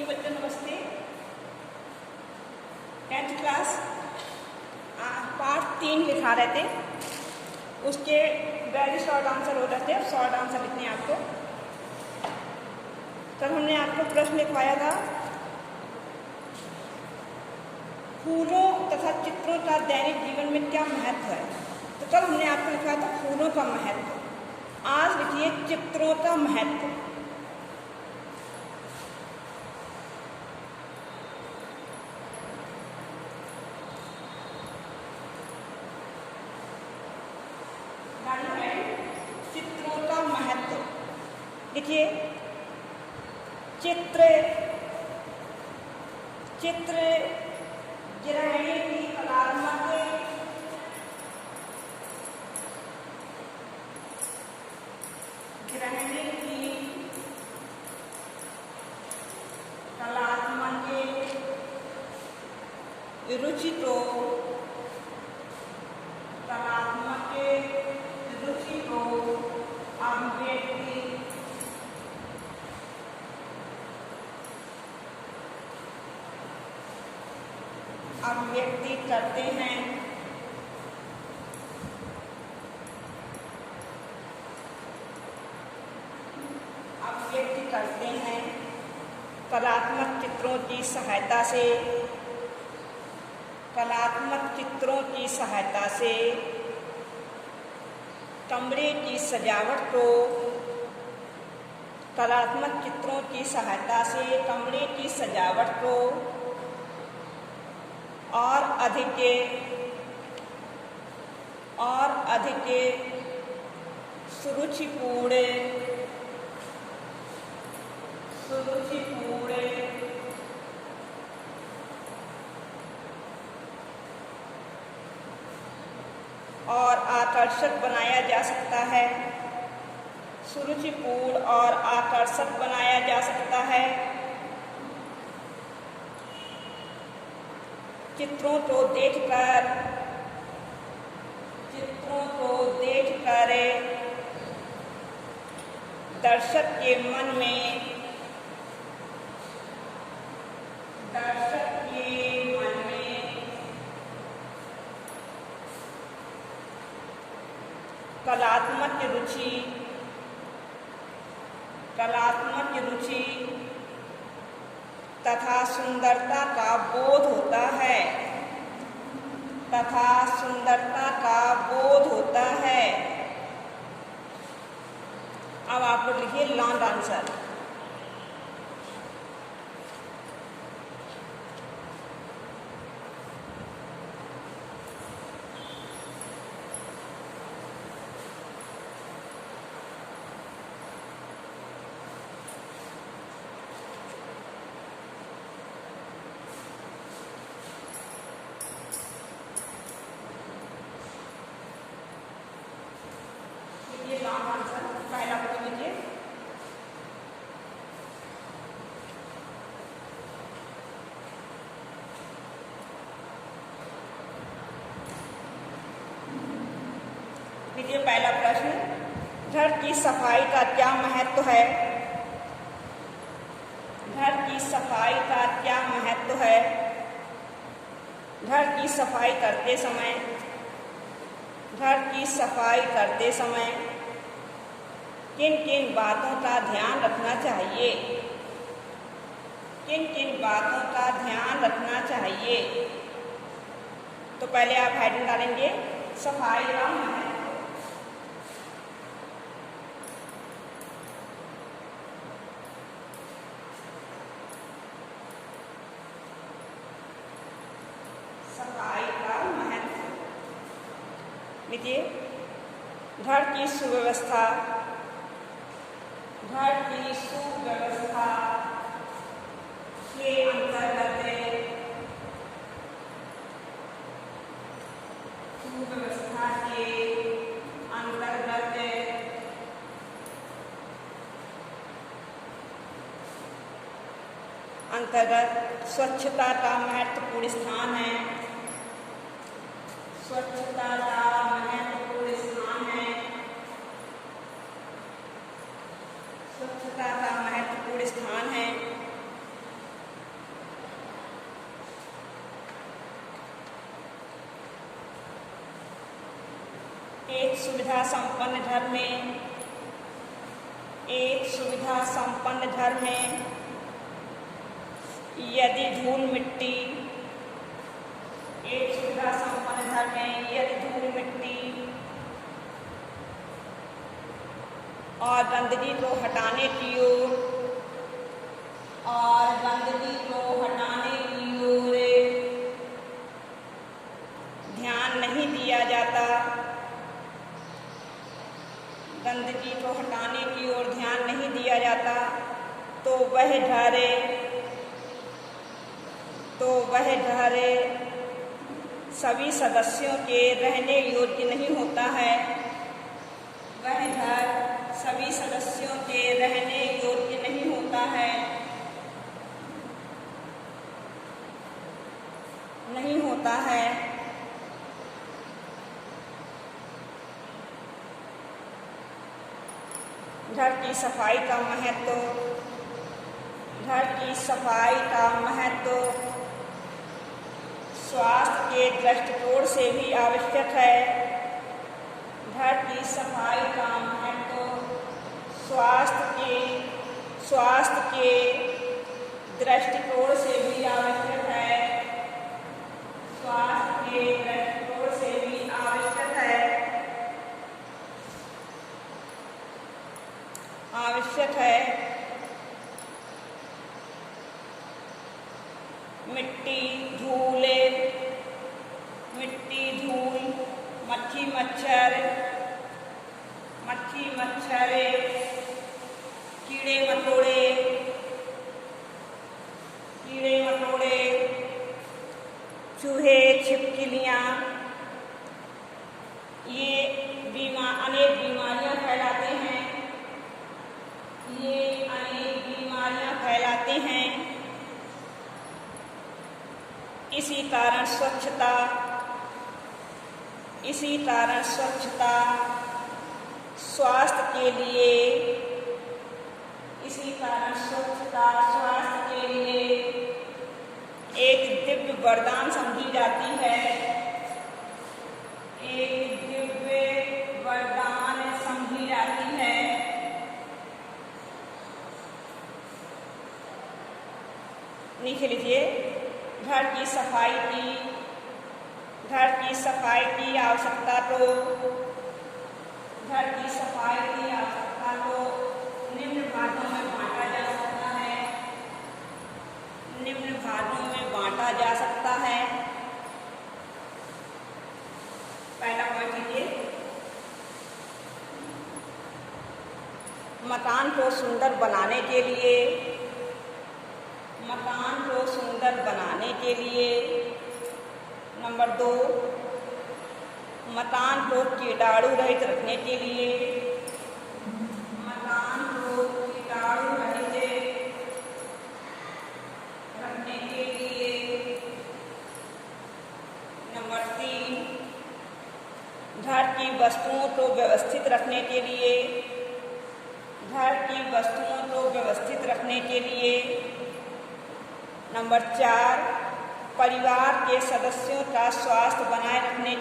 बच्चों नमस्ते। 10th class part 3 लिखा रहे थे, उसके वेरी शॉर्ट आंसर हो रहे थे। अब शॉर्ट आंसर लिखने हैं आपको। कल हमने आपको प्रश्न लिखवाया था फूलों तथा चित्रों का दैनिक जीवन में क्या महत्व है। तो कल हमने आपको लिखवाया था फूलों का महत्व। आज लिखिए चित्रों का महत्व। चित्रों का महत्व देखिए। चित्र गृहिणी की कलात्मक रुचि को अभिव्यक्ति करते हैं। कलात्मक चित्रों की सहायता से कमरे की सजावट को और अधिक सुरुचिपूर्ण और आकर्षक बनाया जा सकता है। सुरुचिपूर्ण और आकर्षक बनाया जा सकता है। चित्रों को देखकर दर्शक के मन में कलात्मक रुचि तथा सुंदरता का बोध होता है। अब आप लोग लिखिए लॉन्ग आंसर। ये लॉन्ग आंसर पहला बता लीजिए। लीजिए पहला प्रश्न, घर की सफाई का क्या महत्व है? घर की सफाई का क्या महत्व है? घर की सफाई करते समय किन किन बातों का ध्यान रखना चाहिए? तो पहले आप हेडिंग डालेंगे सफाई का महत्व। सफाई का महत्व लिखिए। घर की सुव्यवस्था के अंतर्गत स्वच्छता का महत्वपूर्ण स्थान है। स्वच्छता का महत्वपूर्ण स्थान है। स्वच्छता का महत्वपूर्ण स्थान है। एक सुविधा संपन्न घर में, एक सुविधा संपन्न घर में यदि धूल मिट्टी, एक सुविधा संपन्न घर में यदि धूल मिट्टी और गंदगी को हटाने की ओर, और गंदगी को हटाने की ओर ध्यान नहीं दिया जाता, गंदगी को हटाने की ओर ध्यान नहीं दिया जाता, तो वह घर सभी सदस्यों के रहने योग्य नहीं होता है। वह घर सभी सदस्यों के रहने योग्य नहीं होता है, नहीं होता है। घर की सफाई का महत्व, घर की सफाई का महत्व स्वास्थ्य के दृष्टिकोण से भी आवश्यक है। घर की सफाई का महत्व स्वास्थ्य के दृष्टिकोण से भी आवश्यक है, स्वास्थ्य के दृष्टिकोण से भी आवश्यक है, आवश्यक है। मिट्टी, धूल, मक्खी मच्छर, कीड़े मकोड़े, चूहे, छिपकलियाँ, ये अनेक बीमारियाँ फैलाते हैं, ये अनेक बीमारियाँ फैलाते हैं। इसी कारण स्वच्छता स्वास्थ्य के लिए, एक दिव्य वरदान समझी जाती है, एक दिव्य वरदान समझी जाती है। नीचे लिखिए, घर की सफाई की आवश्यकता को निम्न भागों में बांटा जा सकता है। पहला पॉइंट लीजिए, मकान को सुंदर बनाने के लिए नंबर 2, मकान को कीटाणु रहित रखने के लिए, नंबर 3, घर की वस्तुओं को व्यवस्थित रखने के लिए, नंबर 4, परिवार के सदस्यों का स्वास्थ्य बनाए रखने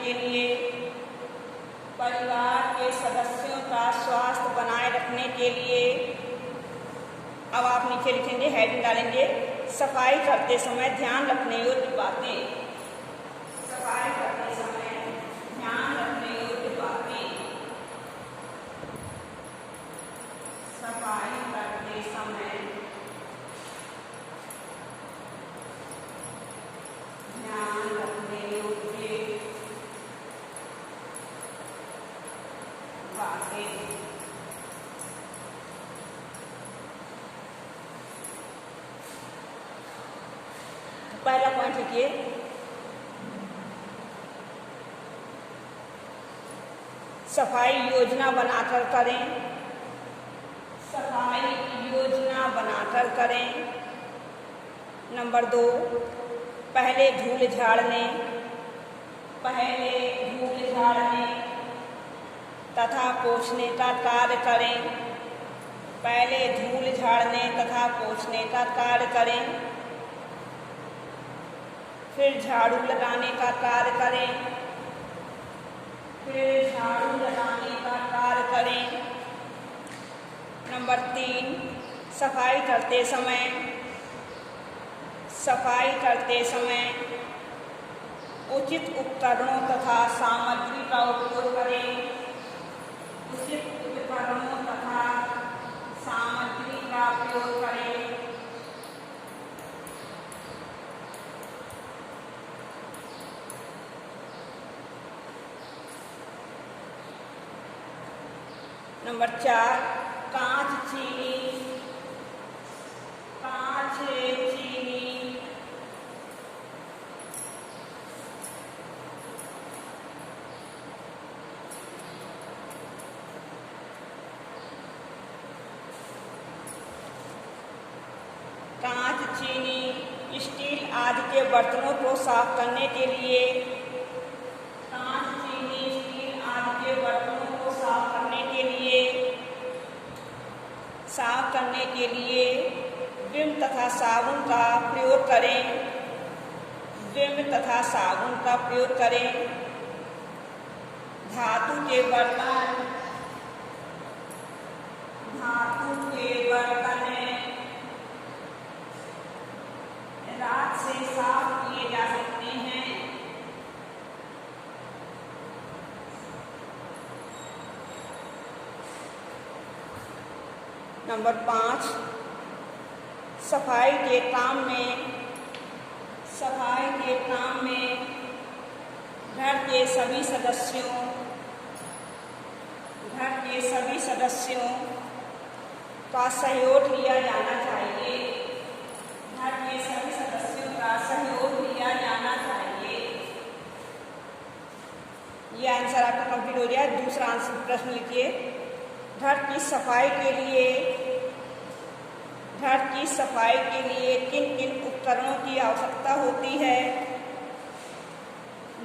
के लिए, अब आप नीचे लिखेंगे, हेडिंग डालेंगे, सफाई करते समय ध्यान रखने योग्य बातें, पहला पॉइंट लिखिए, सफाई योजना बनाकर करें। नंबर 2, पहले धूल झाड़ने तथा पोंछने का कार्य करें। फिर झाड़ू लगाने का कार्य करें। फिर झाड़ू लगाने का कार्य करें। नंबर 3, सफाई करते समय उचित उपकरणों तथा सामग्री का उपयोग करें। उचित उपकरणों तथा सामग्री का उपयोग करें। नंबर 4, कांच, चीनी। कांच, चीनी, स्टील आदि के बर्तनों को साफ करने के लिए विम तथा साबुन का प्रयोग करें। धातु के बर्तन राख से साफ किए जा सकते हैं। नंबर 5, सफाई के काम में घर के सभी सदस्यों का सहयोग लिया जाना चाहिए। ये आंसर आपका कंप्लीट हो गया। दूसरा आंसर प्रश्न लिखिए। घर की सफाई के लिए किन किन उपकरणों की आवश्यकता होती है?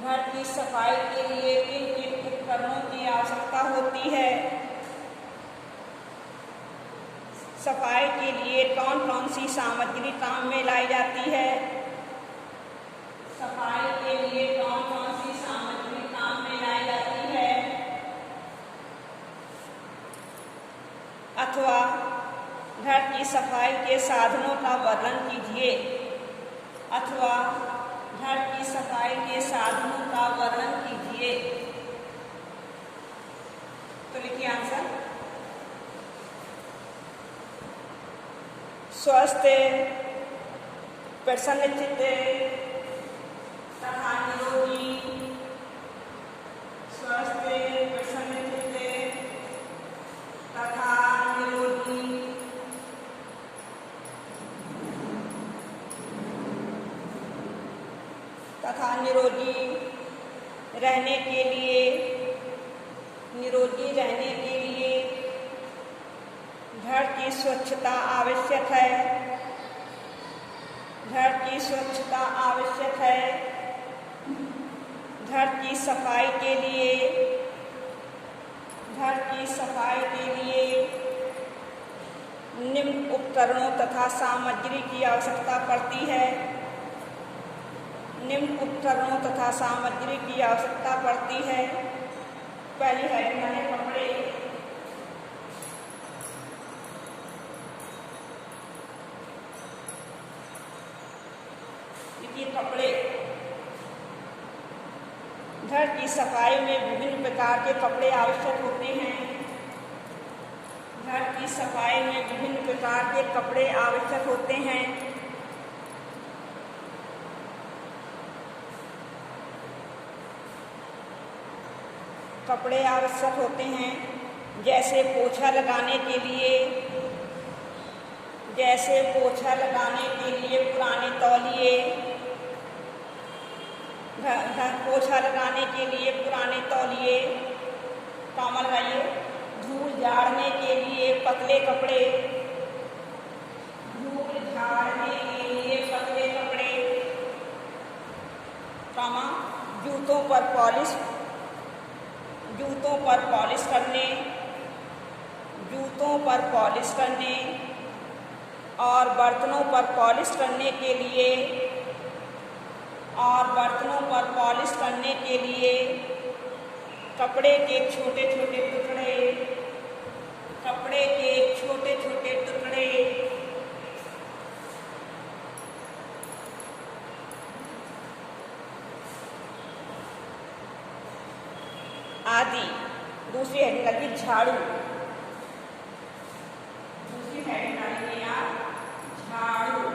घर की सफाई के लिए किन किन उपकरणों की आवश्यकता होती है? सफाई के लिए कौन कौन सी सामग्री काम में लाई जाती है? सफाई के लिए कौन कौन सी सामग्री काम में लाई जाती है? अथवा घर की सफाई के साधनों का वर्णन कीजिए। तो लिखिए आंसर। स्वस्थ, प्रसन्नचित्त तथा निरोगी। स्वस्थ, प्रसन्नचित्त तथा निरोगी रहने के लिए घर की स्वच्छता आवश्यक है। घर की सफाई के लिए निम्न उपकरणों तथा सामग्री की आवश्यकता पड़ती है। पहली हेडिंग है कपड़े। कपड़े। घर की सफाई में विभिन्न प्रकार के कपड़े आवश्यक होते हैं। जैसे पोछा लगाने के लिए पुराने तौलिए, कॉमन लगाइए। धूल झाड़ने के लिए पतले कपड़े, जूतों पर पॉलिश करने और बर्तनों पर पॉलिश करने के लिए कपड़े के छोटे छोटे टुकड़े, कपड़े के छोटे छोटे टुकड़े, आदि। दूसरी हेडिंग लगी झाड़ू, दूसरी हेडिंग डालेंगे आप झाड़ू।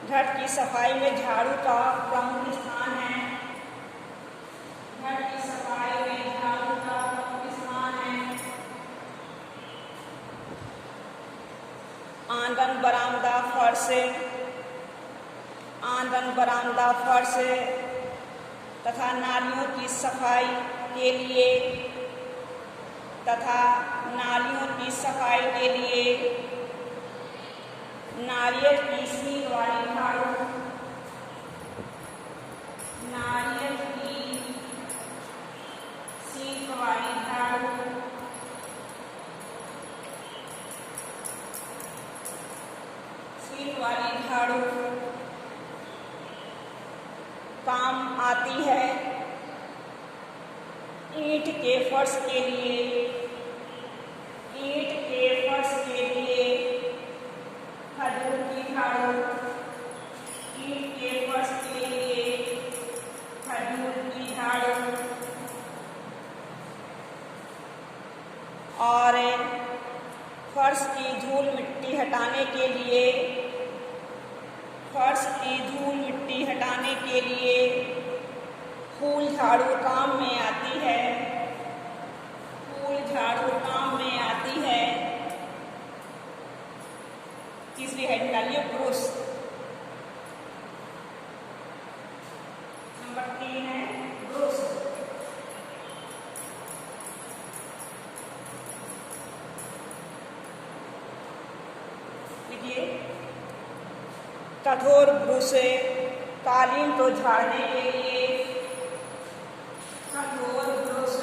घर की सफाई में झाड़ू का प्रमुख स्थान है। घर की सफाई में झाड़ू का प्रमुख स्थान है। आंगन बरामदा फर्श, आंगन बरामदा फर्श तथा नालियों की सफाई के लिए तथा नालियों की सफाई के लिए नारियल की सींग वाली झाड़ू, नारियल की सींग वाली झाड़ू, सींग वाली झाड़ू काम आती है ईंट के फर्श के लिए, ईंट के फर्श के लिए खजूर की झाड़ू, ईंट के फर्श के लिए खजूर की झाड़ू, और फर्श की धूल मिट्टी हटाने के लिए, फर्श की धूल मिट्टी हटाने के लिए फूल झाड़ू काम में आती है, फूल झाड़ू काम में आती है। तीसरी हेडिंग डालिए ब्रश, नंबर 3 है ब्रश। देखिए कठोर ब्रश कालीन को झाड़ने के लिए, कठोर ब्रश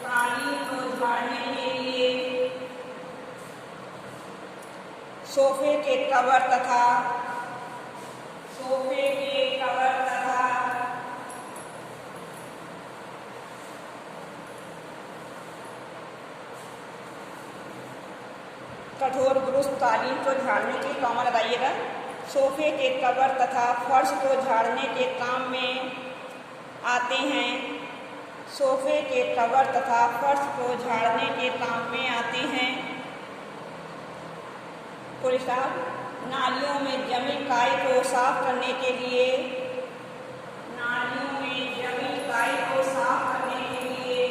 कालीन को झाड़ने के लिए सोफे के कवर तथा सोफे के कवर तथा कठोर ब्रश कालीन को झाड़ने के काम लगाइएगा। सोफे के कवर तथा फर्श को झाड़ने के काम में आते हैं, सोफे के कवर तथा फर्श को झाड़ने के काम में आते हैं। नालियों में जमी काई को साफ करने के लिए, नालियों में जमी काई को साफ करने के लिए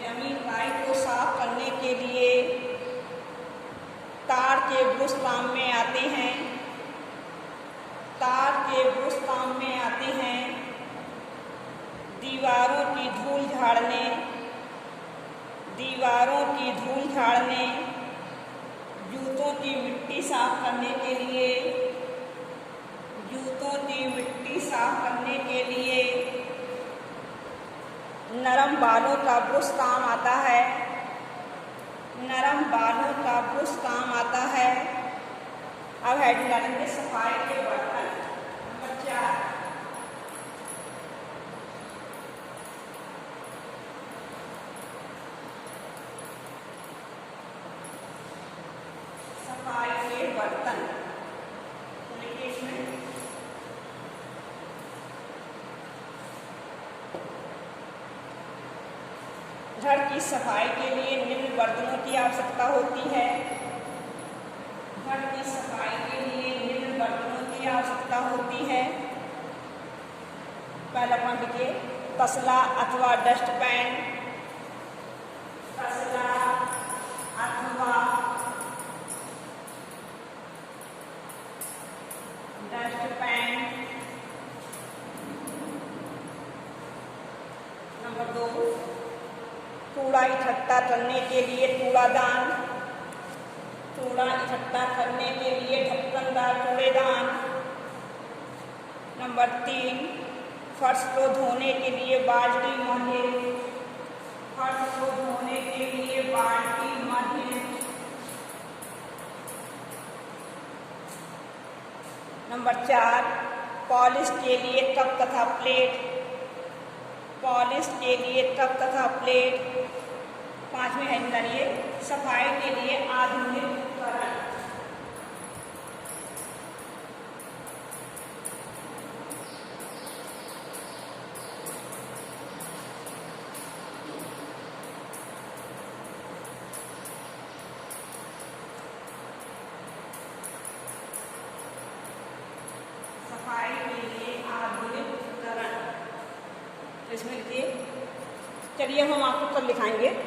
जमी काई को साफ करने के लिए तार के ब्रश काम में आते हैं, तार के ब्रश काम में आते हैं। दीवारों की धूल झाड़ने, दीवारों की धूल झाड़ने, जूतों की मिट्टी साफ करने के लिए, जूतों की मिट्टी साफ करने के लिए नरम बालों का ब्रश काम आता है, नरम बालों का ब्रश काम आता है। अब हेडिंग डालेंगे सफाई के बर्तन, नंबर 4। सफाई के बर्तन, देखिए इसमें घर की सफाई के लिए निम्न बर्तनों की आवश्यकता होती है। घर की सफाई के लिए निम्न बर्तनों की आवश्यकता होती है। पहला पॉइंट देखिए, तसला अथवा डस्टपैन, तसला अथवा डस्टपैन। नंबर 2, कूड़ा इकट्ठा करने के लिए कूड़ादान, कूड़ा इकट्ठा करने के लिए ढक्कनदार कूड़ेदान। नंबर 3, फर्श को धोने के लिए बाल्टी मध्य, फर्श को धोने के लिए बाल्टी मध्य। नंबर 4, पॉलिश के लिए कप तथा प्लेट, पॉलिश के लिए कप तथा प्लेट। 5वें है जानिए सफाई के लिए आधुनिक उपकरण। सफाई के लिए आधुनिक उपकरण इसमें लिखिए। चलिए हम आपको कल लिखाएंगे।